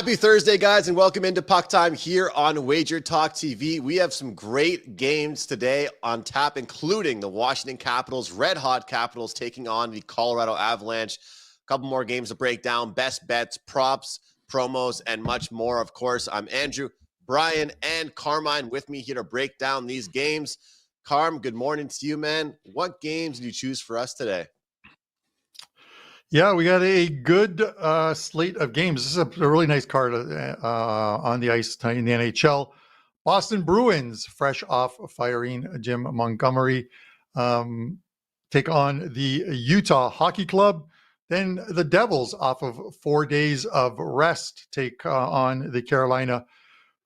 Happy Thursday, guys, and welcome into PuckTime here on WagerTalk TV. We have some great games today on tap, including the Washington Capitals, red-hot Capitals taking on the Colorado Avalanche. A couple more games to break down, best bets, props, promos, and much more. Of course, I'm Andrew, Bryan, and Carmine with me here to break down these games. Carm, good morning to you, man. What games did you choose for us today? Yeah, we got a good slate of games. This is a really nice card on the ice tonight in the NHL. Boston Bruins, fresh off firing Jim Montgomery, take on the Utah Hockey Club. Then the Devils, off of 4 days of rest, take on the Carolina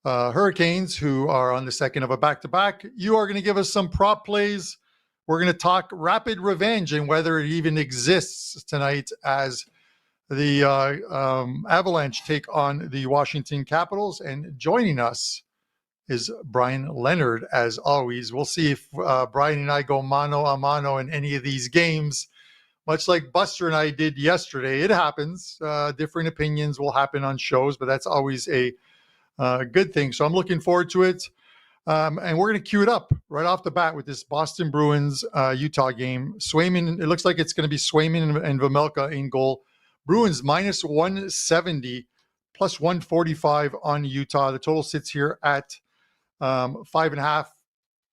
Hurricanes, who are on the second of a back-to-back. You are going to give us some prop plays. We're going to talk rapid revenge and whether it even exists tonight as the Avalanche take on the Washington Capitals. And joining us is Brian Leonard, as always. We'll see if Brian and I go mano a mano in any of these games, much like Buster and I did yesterday. It happens. Different opinions will happen on shows, but that's always a good thing. So I'm looking forward to it. And we're going to cue it up right off the bat with this Boston Bruins Utah game. Swayman, it looks like it's going to be Swayman and Vejmelka in goal. Bruins minus 170, plus 145 on Utah. The total sits here at 5.5.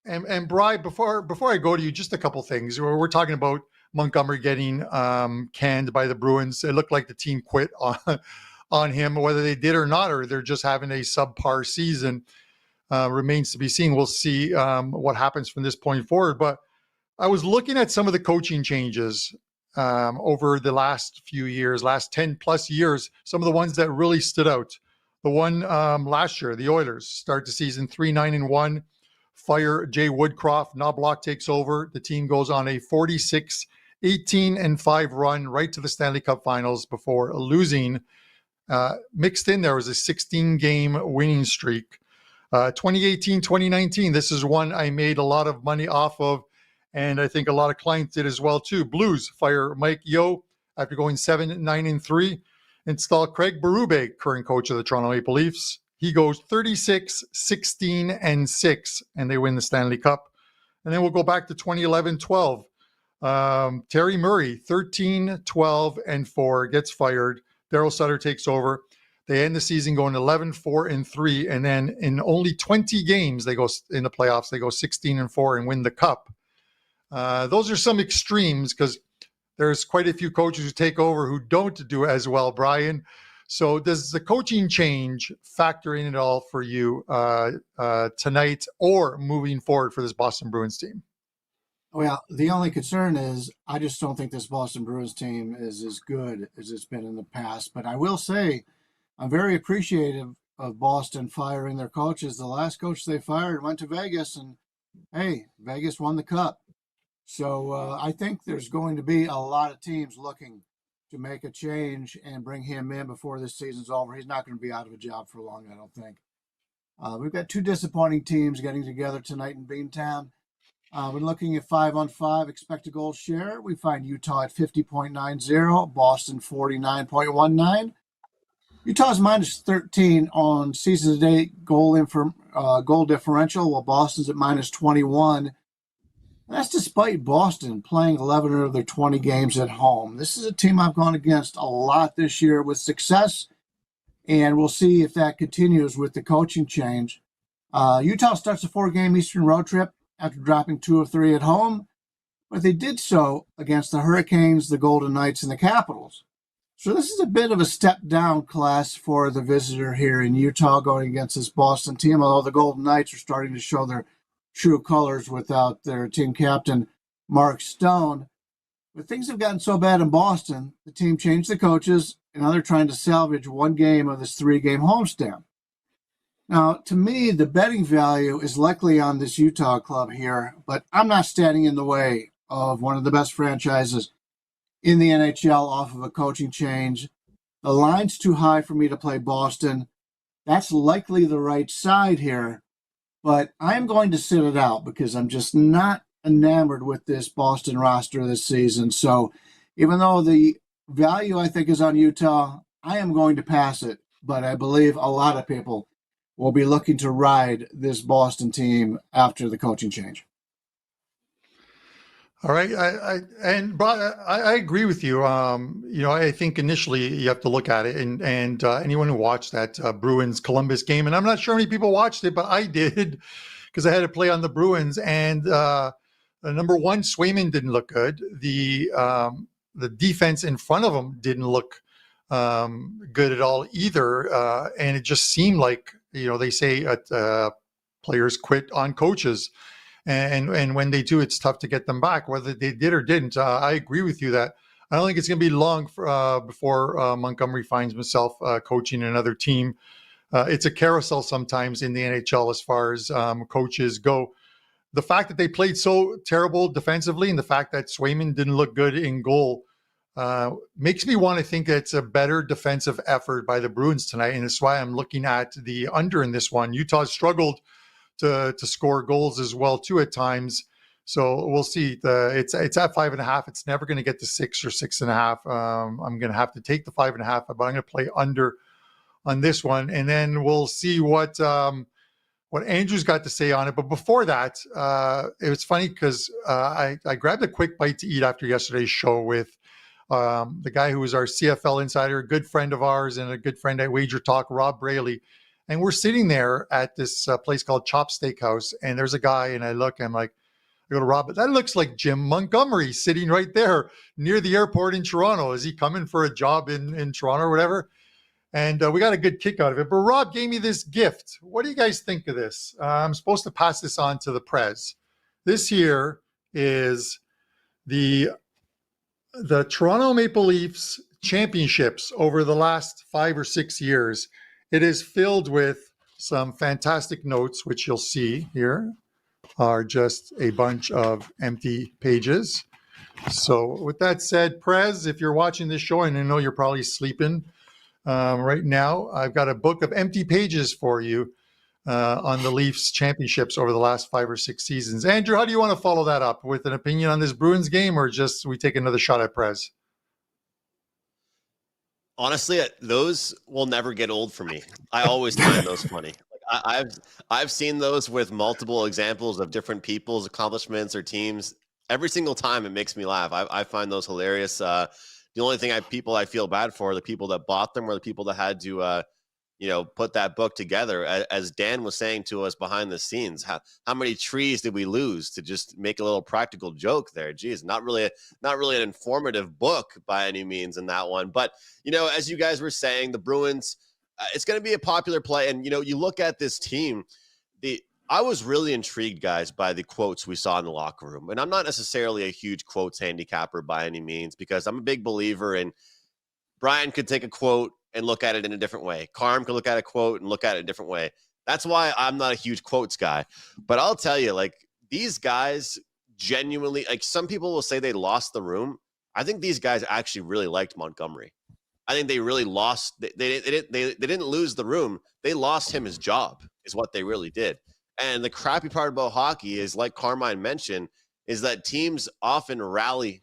And Brian, before I go to you, just a couple things. We're talking about Montgomery getting canned by the Bruins. It looked like the team quit on him, whether they did or not, or they're just having a subpar season. Remains to be seen. We'll see what happens from this point forward. But I was looking at some of the coaching changes over the last few years, last 10 plus years, some of the ones that really stood out. The one last year, the Oilers start the season 3-9-1, fire Jay Woodcroft, Knobloch takes over. The team goes on a 46-18-5 run right to the Stanley Cup Finals before losing. Mixed in there was a 16-game winning streak. 2018-2019, this is one I made a lot of money off of, and I think a lot of clients did as well too. Blues fire Mike Yeo after going 7-9-3. Install Craig Berube, current coach of the Toronto Maple Leafs. He goes 36-16-6, and they win the Stanley Cup. And then we'll go back to 2011-12. Terry Murray, 13-12-4, gets fired. Darryl Sutter takes over. They end the season going 11-4-3, and then in only 20 games they go in the playoffs. They go 16-4 and win the cup. Those are some extremes because there's quite a few coaches who take over who don't do as well, Brian. So does the coaching change factor in at all for you tonight or moving forward for this Boston Bruins team? Well, the only concern is I just don't think this Boston Bruins team is as good as it's been in the past. But I will say, I'm very appreciative of Boston firing their coaches. The last coach they fired went to Vegas, and hey, Vegas won the cup. So I think there's going to be a lot of teams looking to make a change and bring him in before this season's over. He's not going to be out of a job for long, I don't think. We've got two disappointing teams getting together tonight in Beantown. We're looking at 5-on-5 expected goal share. We find Utah at 50.90, Boston 49.19. Utah's minus 13 on season-to-date goal differential, while Boston's at minus 21. And that's despite Boston playing 11 of their 20 games at home. This is a team I've gone against a lot this year with success, and we'll see if that continues with the coaching change. Utah starts a 4-game Eastern road trip after dropping 2 of 3 at home, but they did so against the Hurricanes, the Golden Knights, and the Capitals. So this is a bit of a step down class for the visitor here in Utah going against this Boston team, although the Golden Knights are starting to show their true colors without their team captain, Mark Stone. But things have gotten so bad in Boston, the team changed the coaches, and now they're trying to salvage 1 game of this 3-game homestand. Now, to me, the betting value is likely on this Utah club here, but I'm not standing in the way of one of the best franchises in the NHL off of a coaching change. The line's too high for me to play Boston. That's likely the right side here, but I'm going to sit it out because I'm just not enamored with this Boston roster this season. So even though the value I think is on Utah, I am going to pass it but I believe a lot of people will be looking to ride this Boston team after the coaching change. All right, I agree with you. I think initially you have to look at it, and anyone who watched that Bruins Columbus game, and I'm not sure how many people watched it, but I did because I had to play on the Bruins. And number one, Swayman didn't look good. The defense in front of him didn't look good at all either, and it just seemed like they say players quit on coaches. And when they do, it's tough to get them back, whether they did or didn't. I agree with you that I don't think it's going to be long before Montgomery finds himself coaching another team. It's a carousel sometimes in the NHL as far as coaches go. The fact that they played so terrible defensively and the fact that Swayman didn't look good in goal makes me want to think that it's a better defensive effort by the Bruins tonight. And that's why I'm looking at the under in this one. Utah struggled to score goals as well too at times, so we'll see. It's at 5.5. It's never going to get to 6 or 6.5. I'm going to have to take the 5.5, but I'm going to play under on this one, and then we'll see what Andrew's got to say on it. But before that, it was funny because I grabbed a quick bite to eat after yesterday's show with the guy who was our CFL insider, a good friend of ours and a good friend at WagerTalk, Rob Braley. And we're sitting there at this place called Chop Steakhouse, and there's a guy, and I go to Rob, that looks like Jim Montgomery sitting right there near the airport in Toronto. Is he coming for a job in Toronto or whatever? And we got a good kick out of it. But Rob gave me this gift. What do you guys think of this? I'm supposed to pass this on to the Prez. This here is the Toronto Maple Leafs championships over the last 5 or 6 years. It is filled with some fantastic notes, which you'll see here are just a bunch of empty pages. So with that said, Prez, if you're watching this show, and I know you're probably sleeping right now, I've got a book of empty pages for you on the Leafs championships over the last 5 or 6 seasons. Andrew, how do you want to follow that up? With an opinion on this Bruins game, or just we take another shot at Prez? Honestly, those will never get old for me. I always find those funny. Like I've seen those with multiple examples of different people's accomplishments or teams. Every single time it makes me laugh. I find those hilarious. The only thing people I feel bad for are the people that bought them or the people that had to put that book together. As Dan was saying to us behind the scenes, how many trees did we lose to just make a little practical joke there? Geez, not really an informative book by any means in that one. But, as you guys were saying, the Bruins, it's going to be a popular play. And, you look at this team, I was really intrigued, guys, by the quotes we saw in the locker room. And I'm not necessarily a huge quotes handicapper by any means, because I'm a big believer in Brian could take a quote and look at it in a different way. Carm could look at a quote and look at it a different way. That's why I'm not a huge quotes guy. But I'll tell you, like, these guys genuinely, like, some people will say they lost the room. I think these guys actually really liked Montgomery. I think they really lost. They didn't lose the room. They lost him his job is what they really did. And the crappy part about hockey is, like Carmine mentioned, is that teams often rally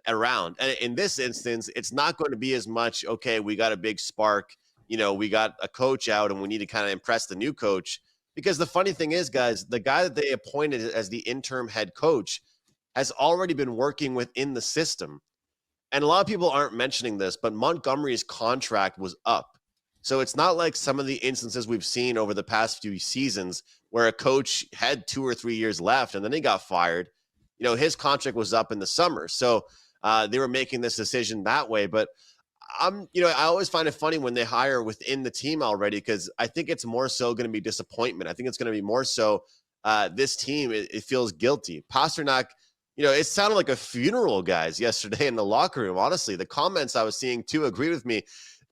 around. And in this instance, it's not going to be as much, okay, we got a big spark, we got a coach out and we need to kind of impress the new coach. Because the funny thing is, guys, the guy that they appointed as the interim head coach has already been working within the system. And a lot of people aren't mentioning this, but Montgomery's contract was up. So it's not like some of the instances we've seen over the past few seasons where a coach had 2 or 3 years left and then he got fired. His contract was up in the summer. So they were making this decision that way. But I always find it funny when they hire within the team already, because I think it's more so going to be disappointment. I think it's going to be more so this team, it feels guilty. Pasternak, it sounded like a funeral, guys, yesterday in the locker room. Honestly, the comments I was seeing too agreed with me.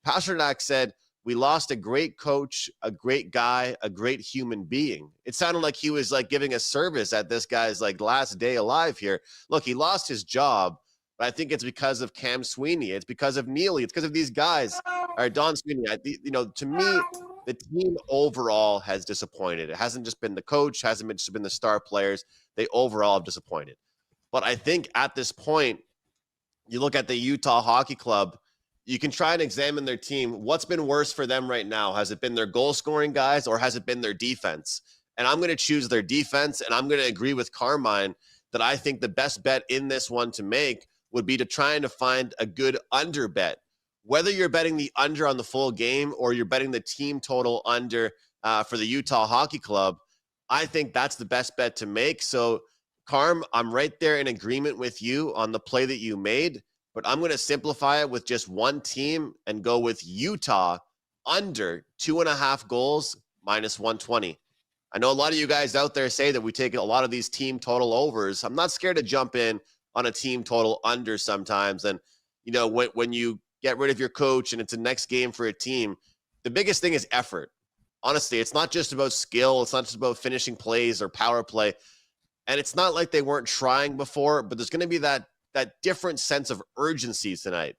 Pasternak said, we lost a great coach, a great guy, a great human being. It sounded like he was like giving a service at this guy's like last day alive here. Look, he lost his job, but I think it's because of Cam Sweeney. It's because of Neely. It's because of these guys. Or Don Sweeney. To me, the team overall has disappointed. It hasn't just been the coach, hasn't just been the star players. They overall have disappointed. But I think at this point, you look at the Utah Hockey Club, you can try and examine their team. What's been worse for them right now? Has it been their goal scoring guys or has it been their defense? And I'm going to choose their defense, and I'm going to agree with Carmine that I think the best bet in this one to make would be to try and find a good under bet. Whether you're betting the under on the full game or you're betting the team total under for the Utah Hockey Club, I think that's the best bet to make. So, Carm, I'm right there in agreement with you on the play that you made, but I'm going to simplify it with just one team and go with Utah under 2.5 goals minus 120. I know a lot of you guys out there say that we take a lot of these team total overs. I'm not scared to jump in on a team total under sometimes. And, you know, when you get rid of your coach and it's a next game for a team, the biggest thing is effort. Honestly, it's not just about skill. It's not just about finishing plays or power play. And it's not like they weren't trying before, but there's going to be that different sense of urgency tonight.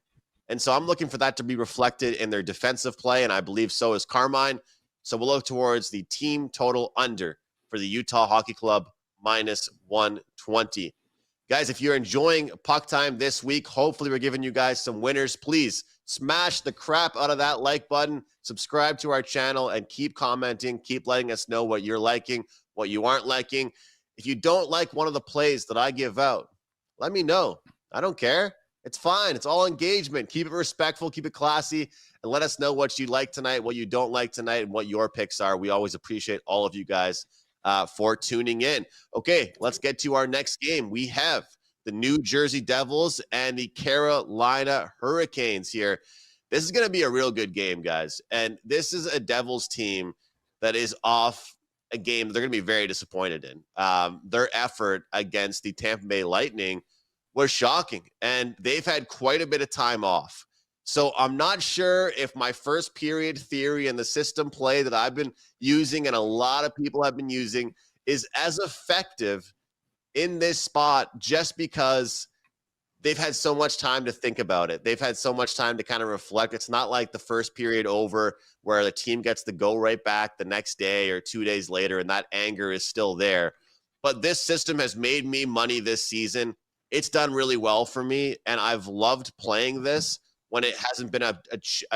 And so I'm looking for that to be reflected in their defensive play, and I believe so is Carmine. So we'll look towards the team total under for the Utah Hockey Club minus 120. Guys, if you're enjoying Puck Time this week, hopefully we're giving you guys some winners. Please smash the crap out of that like button, subscribe to our channel, and keep commenting. Keep letting us know what you're liking, what you aren't liking. If you don't like one of the plays that I give out, let me know. I don't care. It's fine. It's all engagement. Keep it respectful. Keep it classy. And let us know what you like tonight, what you don't like tonight, and what your picks are. We always appreciate all of you guys for tuning in. Okay, let's get to our next game. We have the New Jersey Devils and the Carolina Hurricanes here. This is going to be a real good game, guys. And this is a Devils team that is off a game they're going to be very disappointed in. Their effort against the Tampa Bay Lightning was shocking, and they've had quite a bit of time off. So I'm not sure if my first period theory and the system play that I've been using and a lot of people have been using is as effective in this spot just because they've had so much time to think about it. They've had so much time to kind of reflect. It's not like the first period over where the team gets to go right back the next day or 2 days later and that anger is still there. But this system has made me money this season. It's done really well for me, and I've loved playing this when it hasn't been an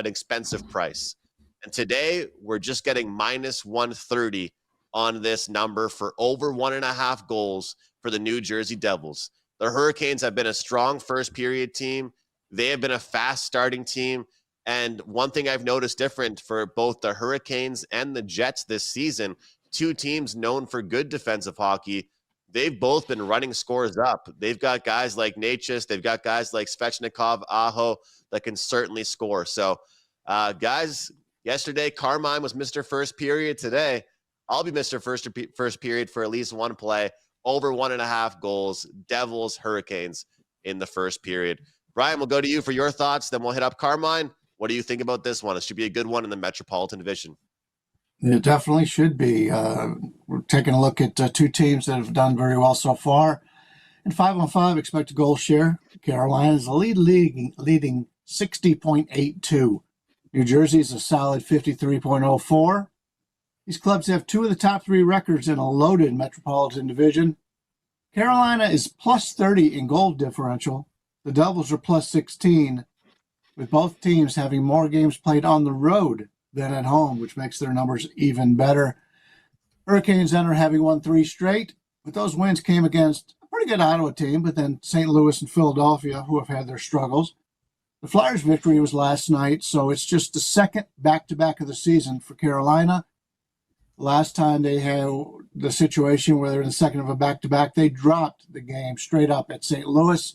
expensive price. And today, we're just getting minus 130 on this number for over 1.5 goals for the New Jersey Devils. The Hurricanes have been a strong first period team. They have been a fast starting team. And one thing I've noticed different for both the Hurricanes and the Jets this season, two teams known for good defensive hockey, they've both been running scores up. They've got guys like Natchez. They've got guys like Svechnikov, Aho that can certainly score. So, guys, yesterday, Carmine was Mr. First Period. Today, I'll be Mr. First Period for at least one play. Over 1.5 goals, Devils, Hurricanes in the first period. Bryan, we'll go to you for your thoughts. Then we'll hit up Carmine. What do you think about this one? It should be a good one in the Metropolitan Division. It definitely should be. We're taking a look at two teams that have done very well so far. In 5-on-5 expected goal share, Carolina is the leading 60.82. New Jersey is a solid 53.04. These clubs have two of the top three records in a loaded Metropolitan Division. Carolina is plus 30 in goal differential. The Devils are plus 16, with both teams having more games played on the road than at home, which makes their numbers even better. Hurricanes enter having won 3 straight, but those wins came against a pretty good Ottawa team, but then St. Louis and Philadelphia, who have had their struggles. The Flyers' victory was last night, so it's just the second back-to-back of the season for Carolina. Last time they had the situation where they're in the second of a back-to-back, they dropped the game straight up at St. Louis.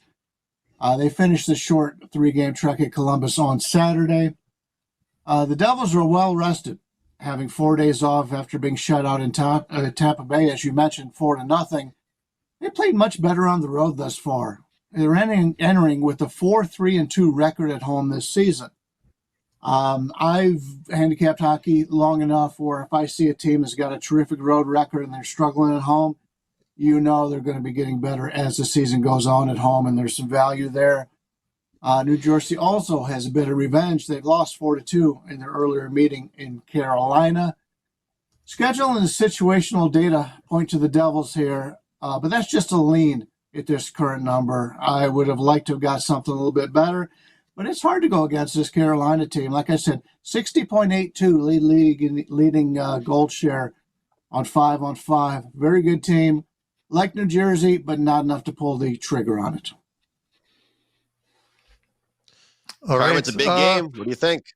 They finished the short 3-game trek at Columbus on Saturday. The Devils are well rested, having 4 days off after being shut out in Tampa Bay, as you mentioned, 4-0. They played much better on the road thus far. They're entering with a 4-3-2 record at home this season. I've handicapped hockey long enough where if I see a team that's got a terrific road record and they're struggling at home, you know they're going to be getting better as the season goes on at home, and there's some value there. New Jersey also has a bit of revenge. They've lost 4-2 in their earlier meeting in Carolina. Schedule and the situational data point to the Devils here, but that's just a lean at this current number. I would have liked to have got something a little bit better. But it's hard to go against this Carolina team. Like I said, 60.82 leading goal share on 5-on-5. Very good team. Like New Jersey, but not enough to pull the trigger on it. All right. It's a big game. What do you think?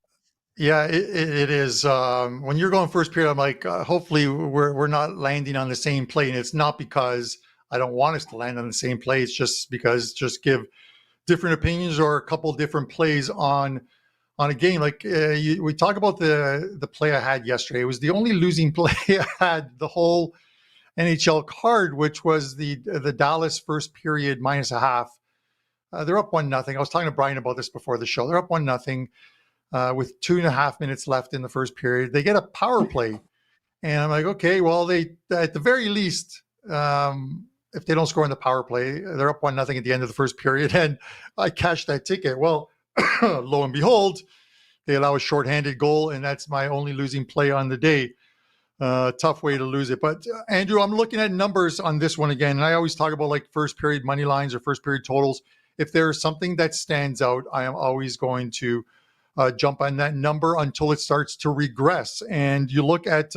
Yeah, it is. When you're going first period, I'm like, hopefully we're not landing on the same play. And it's not because I don't want us to land on the same play. It's just because just give different opinions or a couple different plays on a game. Like we talk about the play I had yesterday. It was the only losing play I had the whole NHL card, which was the Dallas first period minus a half. They're up 1-0. I was talking to Brian about this before the show. They're up 1-0 with 2.5 minutes left in the first period. They get a power play, and I'm like, okay, well, they at the very least, if they don't score in the power play, they're up 1-0 at the end of the first period, and I cashed that ticket. Well, lo and behold, they allow a shorthanded goal, and that's my only losing play on the day. Tough way to lose it. But Andrew, I'm looking at numbers on this one again, and I always talk about like first period money lines or first period totals. If there's something that stands out, I am always going to jump on that number until it starts to regress. And you look at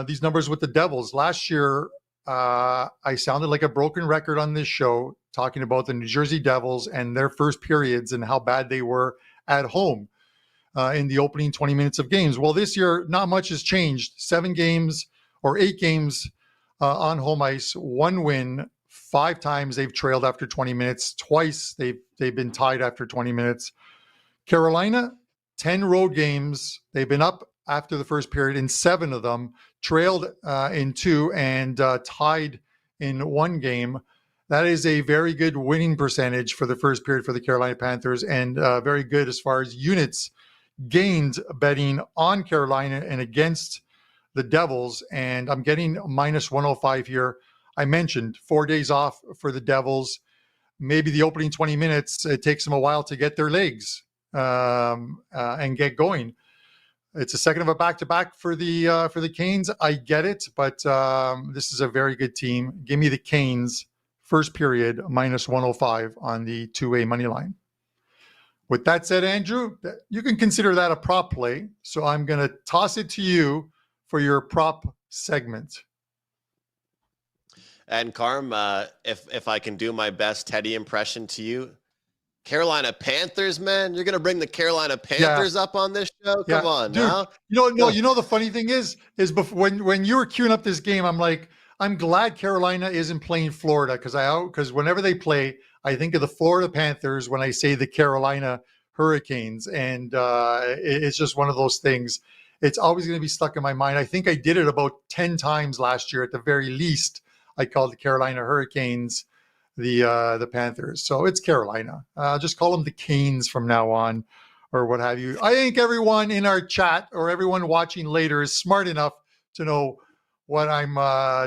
these numbers with the Devils. Last year, I sounded like a broken record on this show talking about the New Jersey Devils and their first periods and how bad they were at home in the opening 20 minutes of games. Well, this year, not much has changed. 8 games on home ice, 1 win. 5 times they've trailed after 20 minutes. Twice they've been tied after 20 minutes. Carolina, 10 road games. They've been up after the first period in 7 of them, trailed in 2, and tied in 1 game. That is a very good winning percentage for the first period for the Carolina Panthers, and very good as far as units gained betting on Carolina and against the Devils. And I'm getting minus 105 here. I mentioned 4 days off for the Devils. Maybe the opening 20 minutes, it takes them a while to get their legs and get going. It's a second of a back-to-back for the Canes. I get it, but this is a very good team. Give me the Canes first period minus 105 on the 2-way money line. With that said, Andrew, you can consider that a prop play. So I'm going to toss it to you for your prop segment. And Carm, if I can do my best Teddy impression to you, Carolina Panthers, man, you're gonna bring the Carolina Panthers up on this show? Come on, dude. now. You know the funny thing is before, when you were queuing up this game, I'm like, I'm glad Carolina isn't playing Florida because whenever they play, I think of the Florida Panthers when I say the Carolina Hurricanes, and it's just one of those things. It's always going to be stuck in my mind. I think I did it about 10 times last year at the very least. I called the Carolina Hurricanes the Panthers. So it's Carolina. Just call them the Canes from now on or what have you. I think everyone in our chat or everyone watching later is smart enough to know what I'm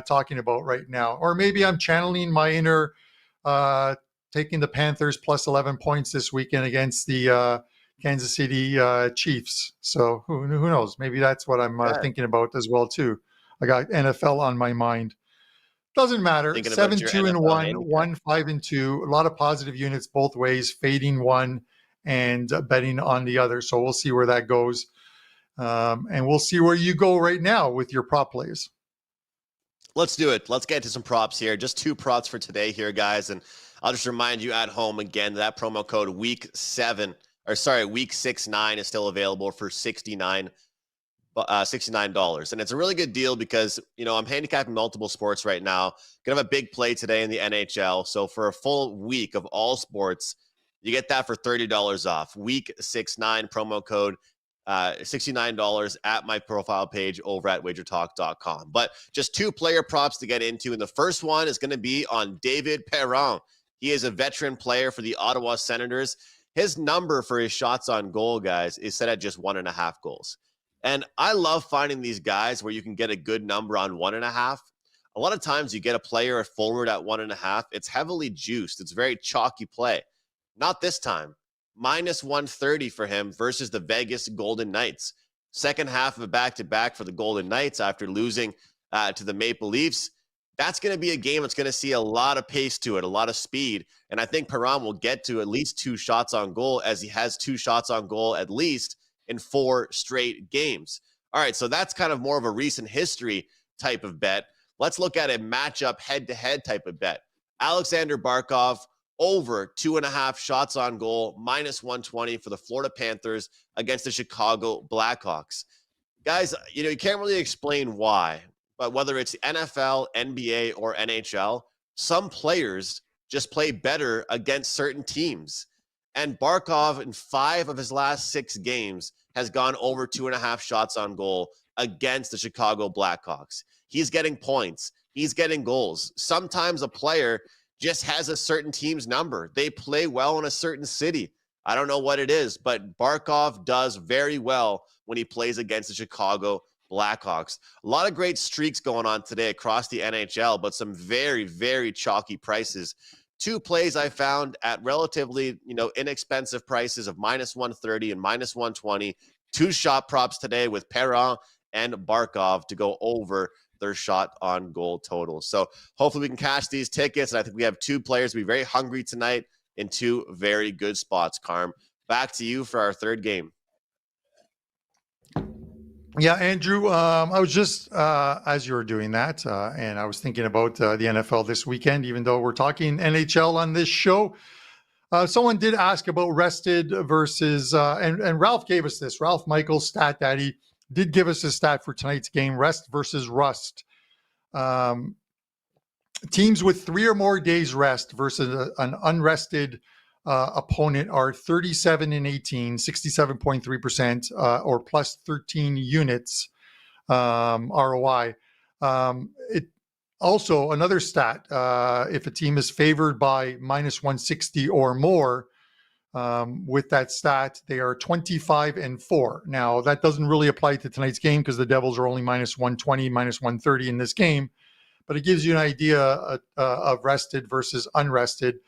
talking about right now. Or maybe I'm channeling my inner taking the Panthers plus 11 points this weekend against the Kansas City Chiefs. So who knows? Maybe that's what I'm thinking about as well, too. I got NFL on my mind. Doesn't matter. 7-2-1, 1-5-2. A lot of positive units both ways, fading one and betting on the other. So we'll see where that goes. And we'll see where you go right now with your prop plays. Let's do it. Let's get to some props here. Just 2 props for today here, guys. And I'll just remind you at home again, that promo code week 6-9 is still available for $69. And it's a really good deal because, I'm handicapping multiple sports right now. Gonna have a big play today in the NHL. So for a full week of all sports, you get that for $30 off. Week 6-9 promo code, $69 at my profile page over at WagerTalk.com. But just 2 player props to get into. And the first one is going to be on David Perron. He is a veteran player for the Ottawa Senators. His number for his shots on goal, guys, is set at just 1.5 goals. And I love finding these guys where you can get a good number on 1.5. A lot of times you get a player forward at 1.5. It's heavily juiced. It's very chalky play. Not this time. Minus 130 for him versus the Vegas Golden Knights. Second half of a back-to-back for the Golden Knights after losing to the Maple Leafs. That's going to be a game that's going to see a lot of pace to it, a lot of speed. And I think Perron will get to at least 2 shots on goal, as he has 2 shots on goal at least in 4 straight games. All right, so that's kind of more of a recent history type of bet. Let's look at a matchup head-to-head type of bet. Alexander Barkov over 2.5 shots on goal, -120 for the Florida Panthers against the Chicago Blackhawks. Guys, you can't really explain why, but whether it's NFL, NBA, or NHL, some players just play better against certain teams. And Barkov, in 5 of his last 6 games, has gone over 2.5 shots on goal against the Chicago Blackhawks. He's getting points. He's getting goals. Sometimes a player just has a certain team's number. They play well in a certain city. I don't know what it is, but Barkov does very well when he plays against the Chicago Blackhawks. A lot of great streaks going on today across the NHL, but some very, very chalky prices. 2 plays I found at relatively, inexpensive prices of -130 and -120. 2 shot props today with Perron and Barkov to go over their shot on goal total. So hopefully we can cash these tickets. And I think we have 2 players to be very hungry tonight in 2 very good spots. Carm, back to you for our 3rd game. Yeah, Andrew, I was just, as you were doing that, and I was thinking about the NFL this weekend, even though we're talking NHL on this show. Someone did ask about rested versus, and Ralph gave us this. Ralph Michaels, Stat Daddy, did give us a stat for tonight's game, rest versus rust. Teams with 3 or more days rest versus an unrested opponent are 37-18, 67.3%, or plus 13 units ROI. It also, another stat, if a team is favored by -160 or more, with that stat, they are 25-4. Now, that doesn't really apply to tonight's game because the Devils are only -120, -130 in this game, but it gives you an idea of rested versus unrested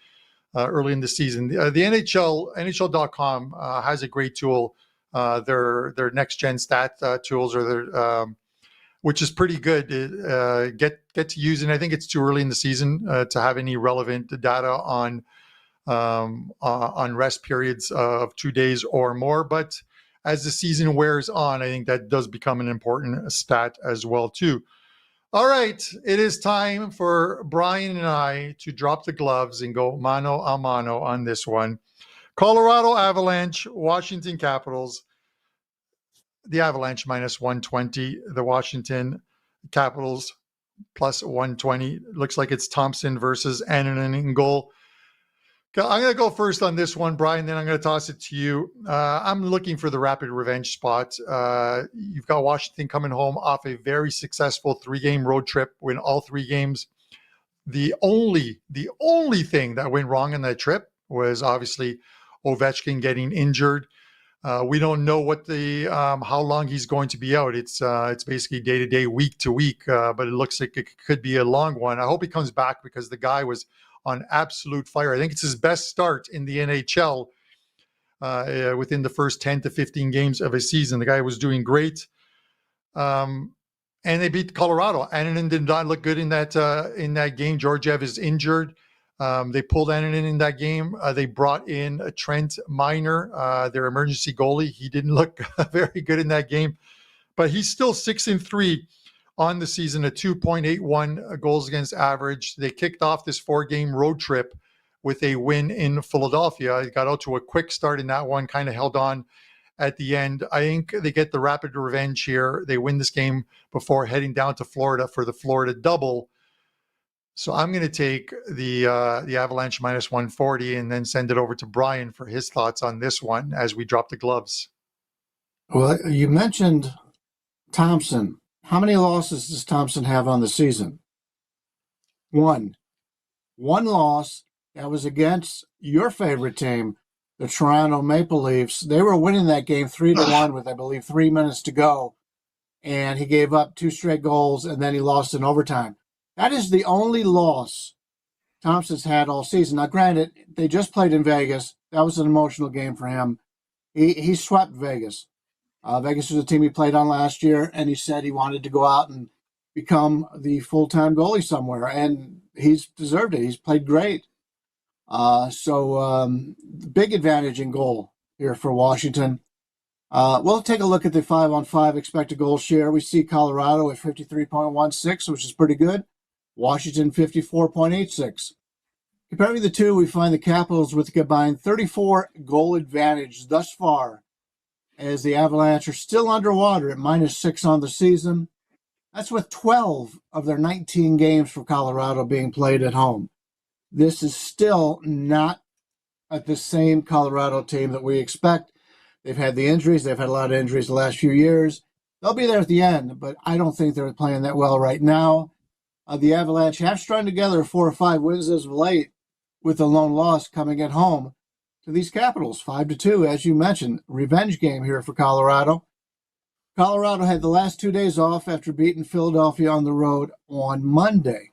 early in the season. The NHL.com has a great tool. Their next gen stat tools are their, which is pretty good. Get to use, and I think it's too early in the season to have any relevant data on rest periods of 2 days or more. But as the season wears on, I think that does become an important stat as well too. All right, it is time for Bryan and I to drop the gloves and go mano a mano on this one. Colorado Avalanche, Washington Capitals. The Avalanche -120, the Washington Capitals +120. Looks like it's Thompson versus Annunen in goal. I'm going to go first on this one, Bryan, then I'm going to toss it to you. I'm looking for the rapid revenge spot. You've got Washington coming home off a very successful 3-game road trip, win all 3 games. The only thing that went wrong in that trip was obviously Ovechkin getting injured. We don't know what how long he's going to be out. It's basically day to day, week to week, but it looks like it could be a long one. I hope he comes back because the guy was on absolute fire. I think it's his best start in the NHL within the first 10 to 15 games of a season. The guy was doing great. And they beat Colorado. Annunen did not look good in that game. Georgiev is injured. They pulled Annunen in that game. They brought in Trent Miner, their emergency goalie. He didn't look very good in that game, but he's still 6-3 on the season, a 2.81 goals against average. They kicked off this 4-game road trip with a win in Philadelphia. They got out to a quick start in that one, kind of held on at the end. I think they get the rapid revenge here. They win this game before heading down to Florida for the Florida double. So I'm going to take the Avalanche -140 and then send it over to Bryan for his thoughts on this one as we drop the gloves. Well, you mentioned Thompson. How many losses does Thompson have on the season? 1. 1 loss. That was against your favorite team, the Toronto Maple Leafs. They were winning that game 3-1 with, I believe, 3 minutes to go. And he gave up 2 straight goals, and then he lost in overtime. That is the only loss Thompson's had all season. Now, granted, they just played in Vegas. That was an emotional game for him. He swept Vegas. Vegas was a team he played on last year, and he said he wanted to go out and become the full-time goalie somewhere, and he's deserved it. He's played great. Big advantage in goal here for Washington. We'll take a look at the 5-on-5 expected goal share. We see Colorado at 53.16, which is pretty good. Washington 54.86. Comparing the two, we find the Capitals with a combined 34 goal advantage thus far, as the Avalanche are still underwater at -6 on the season. That's with 12 of their 19 games for Colorado being played at home. This is still not at the same Colorado team that we expect. They've had the injuries. They've had a lot of injuries the last few years. They'll be there at the end, but I don't think they're playing that well right now. The Avalanche have strung together 4 or 5 wins as of late, with a lone loss coming at home to these Capitals, 5-2, as you mentioned. Revenge game here for Colorado. Colorado had the last 2 days off after beating Philadelphia on the road on Monday.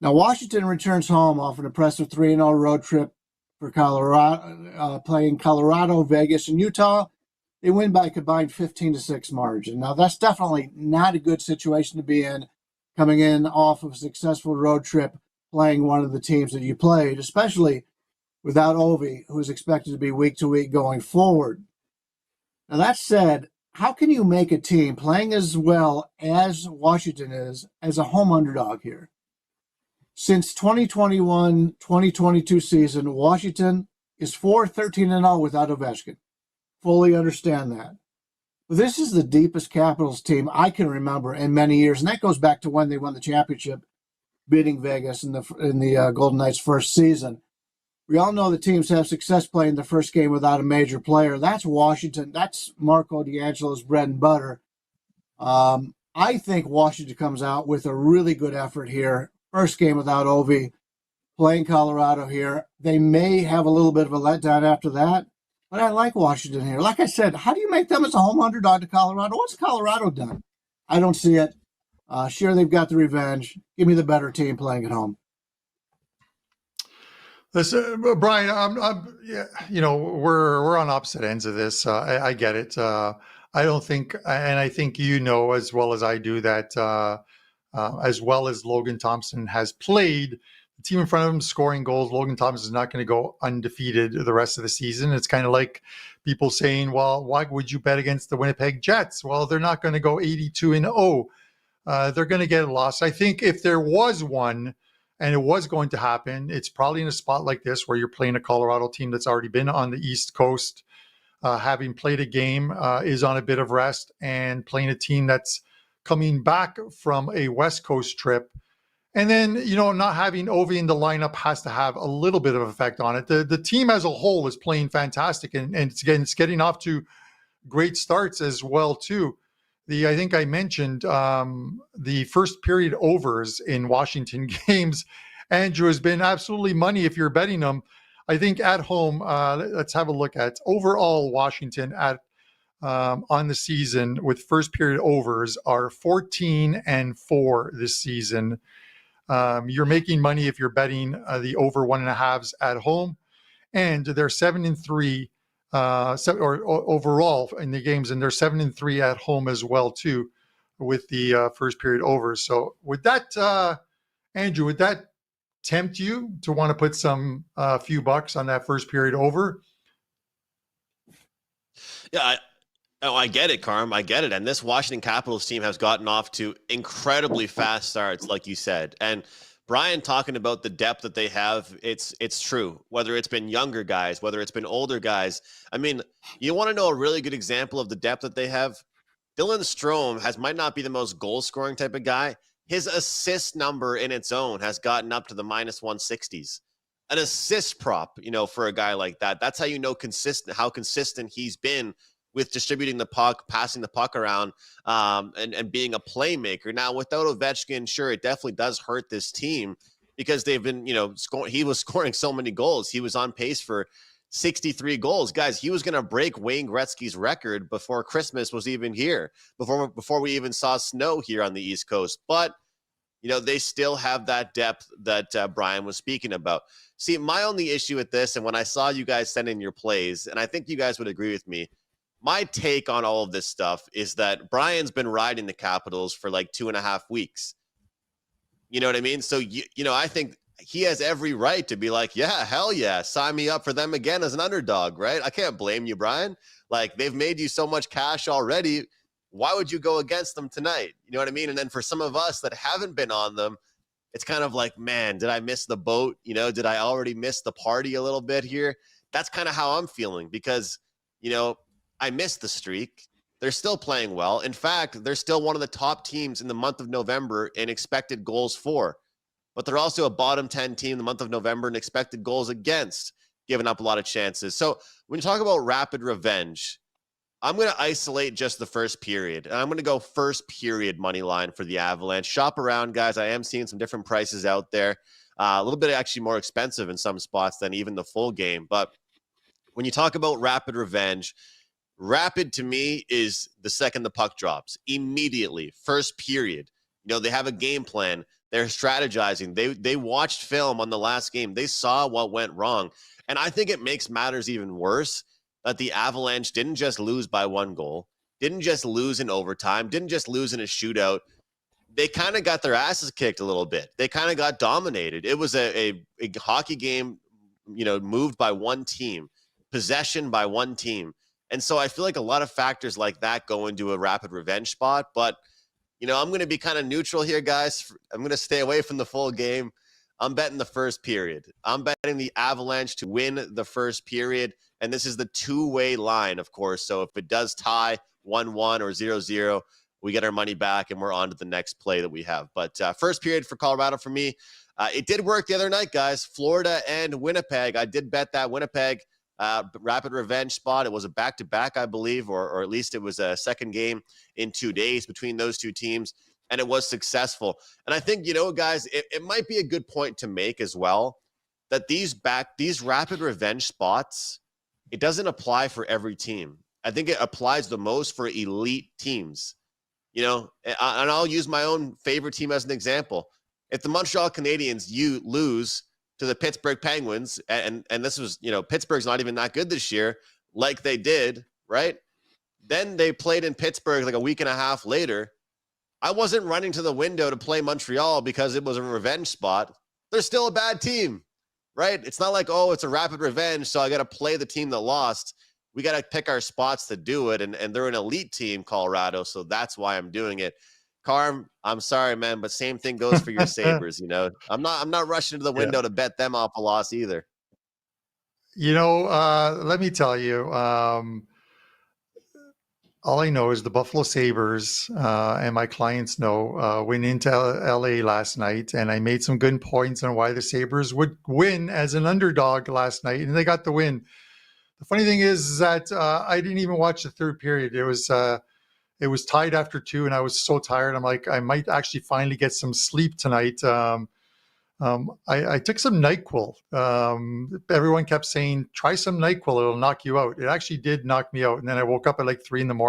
Now, Washington returns home off an impressive 3-0 road trip for Colorado, playing Colorado, Vegas, and Utah. They win by a combined 15-6 margin. Now, that's definitely not a good situation to be in, coming in off of a successful road trip, playing one of the teams that you played, especially without Ovi, who is expected to be week to week going forward. Now, that said, how can you make a team playing as well as Washington is as a home underdog here? Since 2021-2022 season, Washington is 4-13-0 without Ovechkin. Fully understand that. But this is the deepest Capitals team I can remember in many years, and that goes back to when they won the championship, beating Vegas in the Golden Knights' first season. We all know the teams have success playing the first game without a major player. That's Washington. That's Marco D'Angelo's bread and butter. I think Washington comes out with a really good effort here. First game without Ovi, playing Colorado here. They may have a little bit of a letdown after that, but I like Washington here. Like I said, how do you make them as a home underdog to Colorado? What's Colorado done? I don't see it. Sure, they've got the revenge. Give me the better team playing at home. Listen, Brian, we're on opposite ends of this. I get it. I don't think, and I think you know as well as I do that as well as Logan Thompson has played, the team in front of him scoring goals, Logan Thompson is not going to go undefeated the rest of the season. It's kind of like people saying, well, why would you bet against the Winnipeg Jets? Well, they're not going to go 82-0. They're going to get a loss. I think if there was one, and it was going to happen, it's probably in a spot like this where you're playing a Colorado team that's already been on the East Coast, having played a game, is on a bit of rest, and playing a team that's coming back from a West Coast trip. And then, not having Ovi in the lineup has to have a little bit of effect on it. The team as a whole is playing fantastic, and it's getting off to great starts as well, too. I think I mentioned the first period overs in Washington games. Andrew, has been absolutely money if you're betting them. I think at home, let's have a look at overall Washington on the season with first period overs are 14-4 this season. You're making money if you're betting the over 1.5s at home, and they're 7-3 overall in the games, and they're 7-3 at home as well too, with the first period overs. So would that, Andrew, would that tempt you to want to put some few bucks on that first period over? Yeah, I get it, Carm. I get it. And this Washington Capitals team has gotten off to incredibly fast starts, like you said. And Brian talking about the depth that they have, it's true. Whether it's been younger guys, whether it's been older guys. I mean, you want to know a really good example of the depth that they have? Dylan Strome might not be the most goal-scoring type of guy. His assist number in its own has gotten up to the -160s. An assist prop, for a guy like that. That's how you know how consistent he's been with distributing the puck, passing the puck around, and being a playmaker. Now, without Ovechkin, sure, it definitely does hurt this team because they've been, he was scoring so many goals. He was on pace for 63 goals. Guys, he was going to break Wayne Gretzky's record before Christmas was even here, before we even saw snow here on the East Coast. But, they still have that depth that Brian was speaking about. See, my only issue with this, and when I saw you guys send in your plays, and I think you guys would agree with me, my take on all of this stuff is that Brian's been riding the Capitals for like 2.5 weeks. You know what I mean? So, I think he has every right to be like, yeah, hell yeah, sign me up for them again as an underdog, right? I can't blame you, Brian. Like, they've made you so much cash already. Why would you go against them tonight? You know what I mean? And then for some of us that haven't been on them, it's kind of like, man, did I miss the boat? Did I already miss the party a little bit here? That's kind of how I'm feeling because, I missed the streak. They're still playing well. In fact, they're still one of the top teams in the month of November in expected goals for. But they're also a bottom 10 team in the month of November in expected goals against, giving up a lot of chances. So when you talk about rapid revenge, I'm going to isolate just the first period. And I'm going to go first period money line for the Avalanche. Shop around, guys. I am seeing some different prices out there. A little bit actually more expensive in some spots than even the full game. But when you talk about rapid revenge, rapid to me is the second the puck drops. Immediately, first period. They have a game plan. They're strategizing. They watched film on the last game. They saw what went wrong. And I think it makes matters even worse that the Avalanche didn't just lose by 1 goal, didn't just lose in overtime, didn't just lose in a shootout. They kind of got their asses kicked a little bit. They kind of got dominated. It was a hockey game, moved by one team, possession by one team. And so I feel like a lot of factors like that go into a rapid revenge spot. But, I'm going to be kind of neutral here, guys. I'm going to stay away from the full game. I'm betting the first period. I'm betting the Avalanche to win the first period. And this is the two-way line, of course. So if it does tie 1-1 or 0-0, we get our money back and we're on to the next play that we have. But first period for Colorado for me. It did work the other night, guys. Florida and Winnipeg. I did bet that Winnipeg rapid revenge spot. It was a back-to-back, I believe, or at least it was a second game in 2 days between those two teams. And it was successful. And I think, guys, it might be a good point to make as well that these rapid revenge spots, it doesn't apply for every team. I think it applies the most for elite teams. And I'll use my own favorite team as an example. If the Montreal Canadiens lose to the Pittsburgh Penguins, and this was, Pittsburgh's not even that good this year, like they did, right? Then they played in Pittsburgh like a week and a half later. I wasn't running to the window to play Montreal because it was a revenge spot. They're still a bad team, right? It's not like, oh, it's a rapid revenge, so I got to play the team that lost. We got to pick our spots to do it, and they're an elite team, Colorado, so that's why I'm doing it. Carm, I'm sorry, man, but same thing goes for your Sabres, I'm not rushing to the window to bet them off a loss either. Let me tell you, all I know is the Buffalo Sabres and my clients know went into LA last night, and I made some good points on why the Sabres would win as an underdog last night, and they got the win. The funny thing is that I didn't even watch the third period. It was tied after 2, and I was so tired. I'm like, I might actually finally get some sleep tonight. I took some NyQuil. Everyone kept saying, try some NyQuil. It'll knock you out. It actually did knock me out. And then I woke up at like 3 a.m.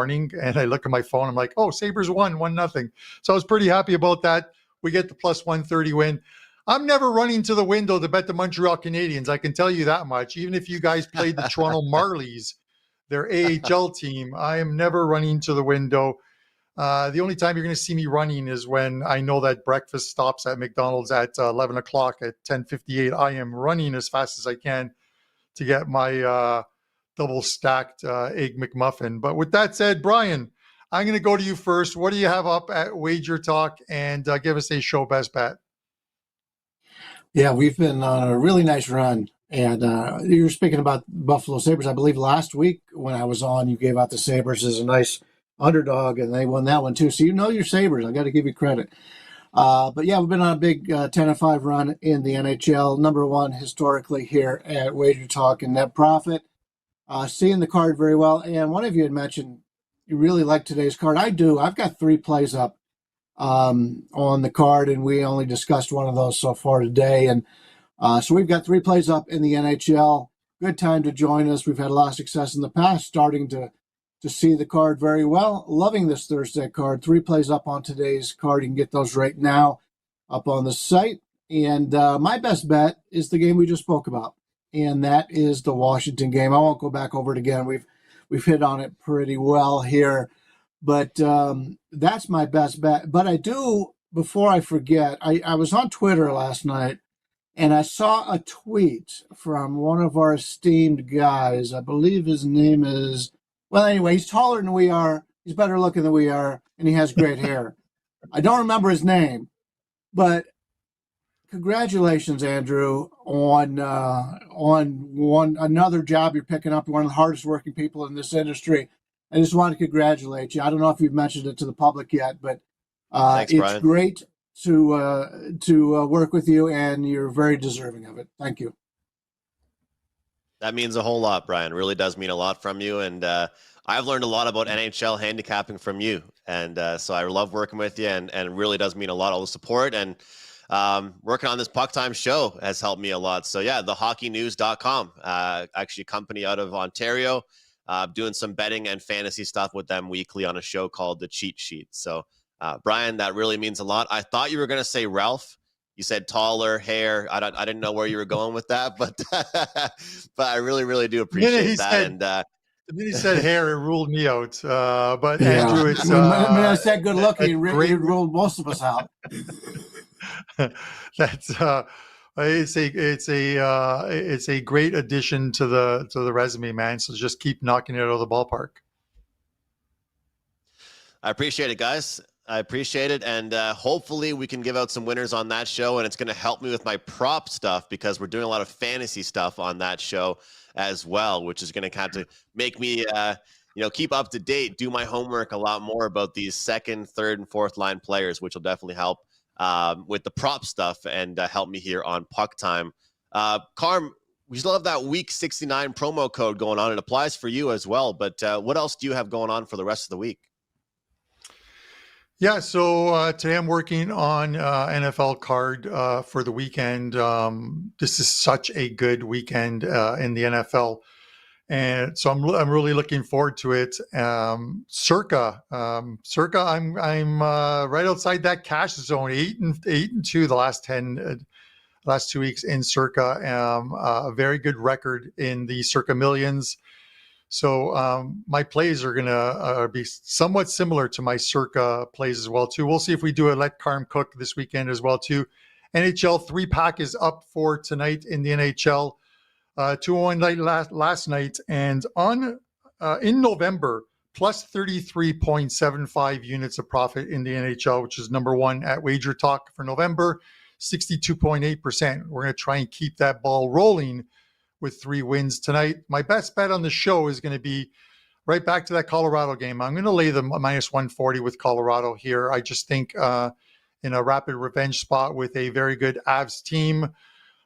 and I look at my phone. I'm like, oh, Sabres won 1-0. So I was pretty happy about that. We get the plus 130 win. I'm never running to the window to bet the Montreal Canadiens. I can tell you that much. Even if you guys played the Toronto Marlies, their AHL team, I am never running to the window. The only time you're going to see me running is when I know that breakfast stops at McDonald's at 11 o'clock at 10:58. I am running as fast as I can to get my double stacked egg McMuffin. But with that said, Brian, I'm going to go to you first. What do you have up at WagerTalk? And give us a show best bet. Yeah, we've been on a really nice run. And you were speaking about Buffalo Sabres. I believe last week when I was on, you gave out the Sabres as a nice underdog, and they won that one too. So your Sabres. I got to give you credit. But yeah, we've been on a big 10-5 run in the NHL. Number 1 historically here at WagerTalk in net profit. Seeing the card very well. And one of you had mentioned you really like today's card. I do. I've got 3 plays up on the card, and we only discussed one of those so far today. And so we've got 3 plays up in the NHL. Good time to join us. We've had a lot of success in the past, starting to see the card very well. Loving this Thursday card. 3 plays up on today's card. You can get those right now up on the site. And my best bet is the game we just spoke about, and that is the Washington game. I won't go back over it again. We've we've hit on it pretty well here. But that's my best bet. But I do, before I forget, I was on Twitter last night, and I saw a tweet from one of our esteemed guys. I believe his name is, well, anyway, he's taller than we are. He's better looking than we are, and he has great hair. I don't remember his name, but congratulations, Andrew, on another job you're picking up. You're one of the hardest working people in this industry. I just want to congratulate you. I don't know if you've mentioned it to the public yet, but Thanks, it's Bryan. great to work with you, and you're very deserving of it. Thank you. That means a whole lot, Bryan. Really does mean a lot from you. And I've learned a lot about NHL handicapping from you. And so I love working with you, and it really does mean a lot, all the support. And working on this PuckTime show has helped me a lot. So yeah, thehockeynews.com, actually a company out of Ontario, doing some betting and fantasy stuff with them weekly on a show called The Cheat Sheet. So Bryan, that really means a lot. I thought you were going to say Ralph. You said taller, hair. I didn't know where you were going with that, but but I really, really do appreciate that. The minute he said hair, it ruled me out. But Yeah. Andrew, it's I said good looking. great. It ruled most of us out. That's it's a great addition to the resume, man. So just keep knocking it out of the ballpark. I appreciate it, guys. I appreciate it. And hopefully we can give out some winners on that show. And it's going to help me with my prop stuff, because we're doing a lot of fantasy stuff on that show as well, which is going to kind of make me, keep up to date, do my homework a lot more about these second, third, and fourth line players, which will definitely help with the prop stuff and help me here on Puck Time. Carm, we still have that week 69 promo code going on. It applies for you as well. But what else do you have going on for the rest of the week? Yeah, so today I'm working on NFL card for the weekend. This is such a good weekend in the NFL, and so I'm really looking forward to it. Circa, I'm right outside that cash zone, 8-2 the last 2 weeks in Circa. A very good record in the Circa Millions. So my plays are going to be somewhat similar to my Circa plays as well, too. We'll see if we do a Let Carm Cook this weekend as well, too. NHL 3-pack is up for tonight in the NHL. 2-1 last night. And in November, plus 33.75 units of profit in the NHL, which is number one at WagerTalk for November, 62.8%. We're going to try and keep that ball rolling with 3 wins tonight. My best bet on the show is going to be right back to that Colorado game. I'm going to lay the minus 140 with Colorado here. I just think in a rapid revenge spot with a very good Avs team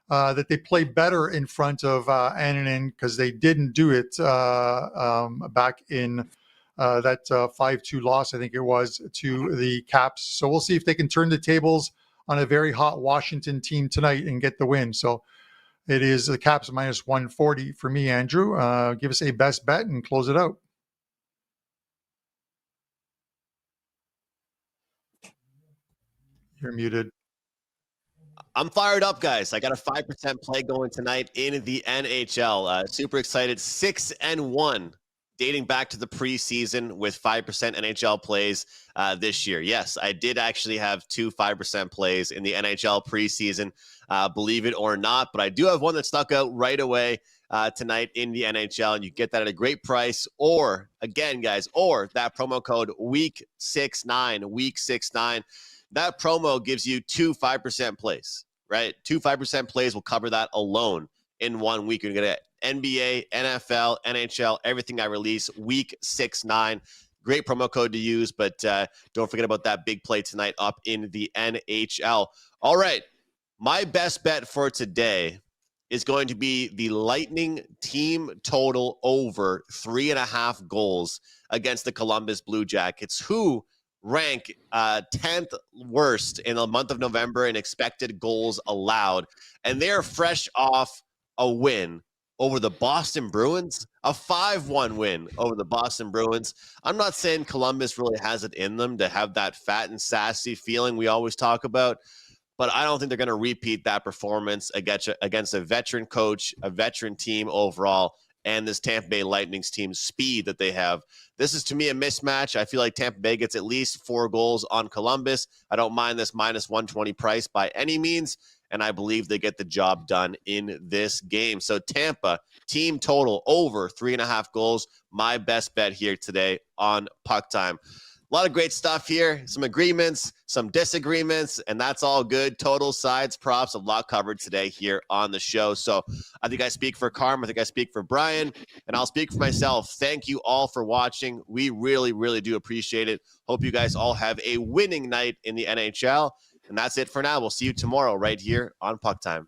that they play better in front of Annunen, because they didn't do it back in that 5-2 loss, I think it was, to the Caps. So we'll see if they can turn the tables on a very hot Washington team tonight and get the win. So it is the Caps minus 140 for me, Andrew. Give us a best bet and close it out. You're muted. I'm fired up, guys. I got a 5% play going tonight in the NHL. Super excited. 6-1 dating back to the preseason with 5% NHL plays this year. Yes, I did actually have 2 5% plays in the NHL preseason, believe it or not. But I do have one that stuck out right away tonight in the NHL, and you get that at a great price. Or, again, guys, or that promo code week69. That promo gives you 2 5% plays, right? 2 5% plays will cover that alone in 1 week. You're going to get NBA, NFL, NHL, everything I release, week 6-9. Great promo code to use, but don't forget about that big play tonight up in the NHL. All right, my best bet for today is going to be the Lightning team total over 3.5 goals against the Columbus Blue Jackets, who rank 10th worst in the month of November in expected goals allowed. And they're fresh off a win over the Boston Bruins, a 5-1 win over the Boston Bruins. I'm not saying Columbus really has it in them to have that fat and sassy feeling we always talk about, but I don't think they're going to repeat that performance against a veteran coach, a veteran team overall. and this Tampa Bay Lightning's team's speed that they have. This is, to me, a mismatch. I feel like Tampa Bay gets at least 4 goals on Columbus. I don't mind this minus 120 price by any means, and I believe they get the job done in this game. So Tampa, team total over 3.5 goals. My best bet here today on Puck Time. A lot of great stuff here, some agreements, some disagreements, and that's all good. Total, sides, props, a lot covered today here on the show. So I think I speak for Carm, I think I speak for Brian, and I'll speak for myself. Thank you all for watching. We really, really do appreciate it. Hope you guys all have a winning night in the NHL. And that's it for now. We'll see you tomorrow right here on Puck Time.